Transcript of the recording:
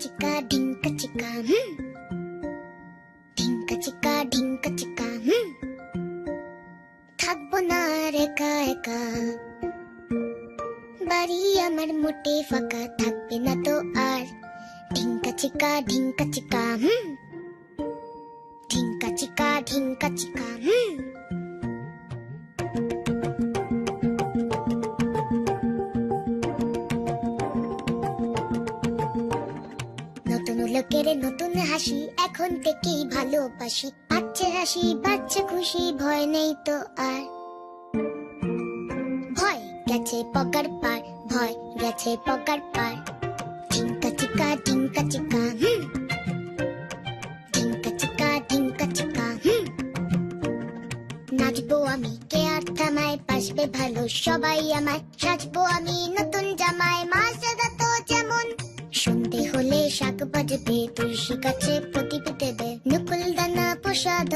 চিকা ঢিঙ্কা চিকা ঢিঙ্কা চিকা ঢিঙ্কা চিকা থাকবো না আর একা একা, বাড়ি আমার মোটে ফাঁকা থাকবে না তো আর। ঢিঙ্কা চিকা ঢিঙ্কা চিকা ঢিঙ্কা চিকা ঢিঙ্কা চিকা নতুন লোকের নতুন হাসি, এখন থেকেই ভালোবাসি। বাচ্চা হাসি বাচ্চা খুশি, ভয় নেই তো আর। ভয় গেছে পগার পার, ভয় গেছে পগার পার। ঢিঙ্কা চিকা ঢিঙ্কা চিকা ঢিঙ্কা চিকা ঢিঙ্কা চিকা নাচবো আমি, কে আর থামায়, বাসবে ভালো সবাই আমায়। সাজবো আমি নতুন জামায়, মা সাদা তো যেমন। সন্ধে হলে শাক বাজবে, তুলসী গাছে প্রদীপ দেবে, নকুল দানা প্রসাদ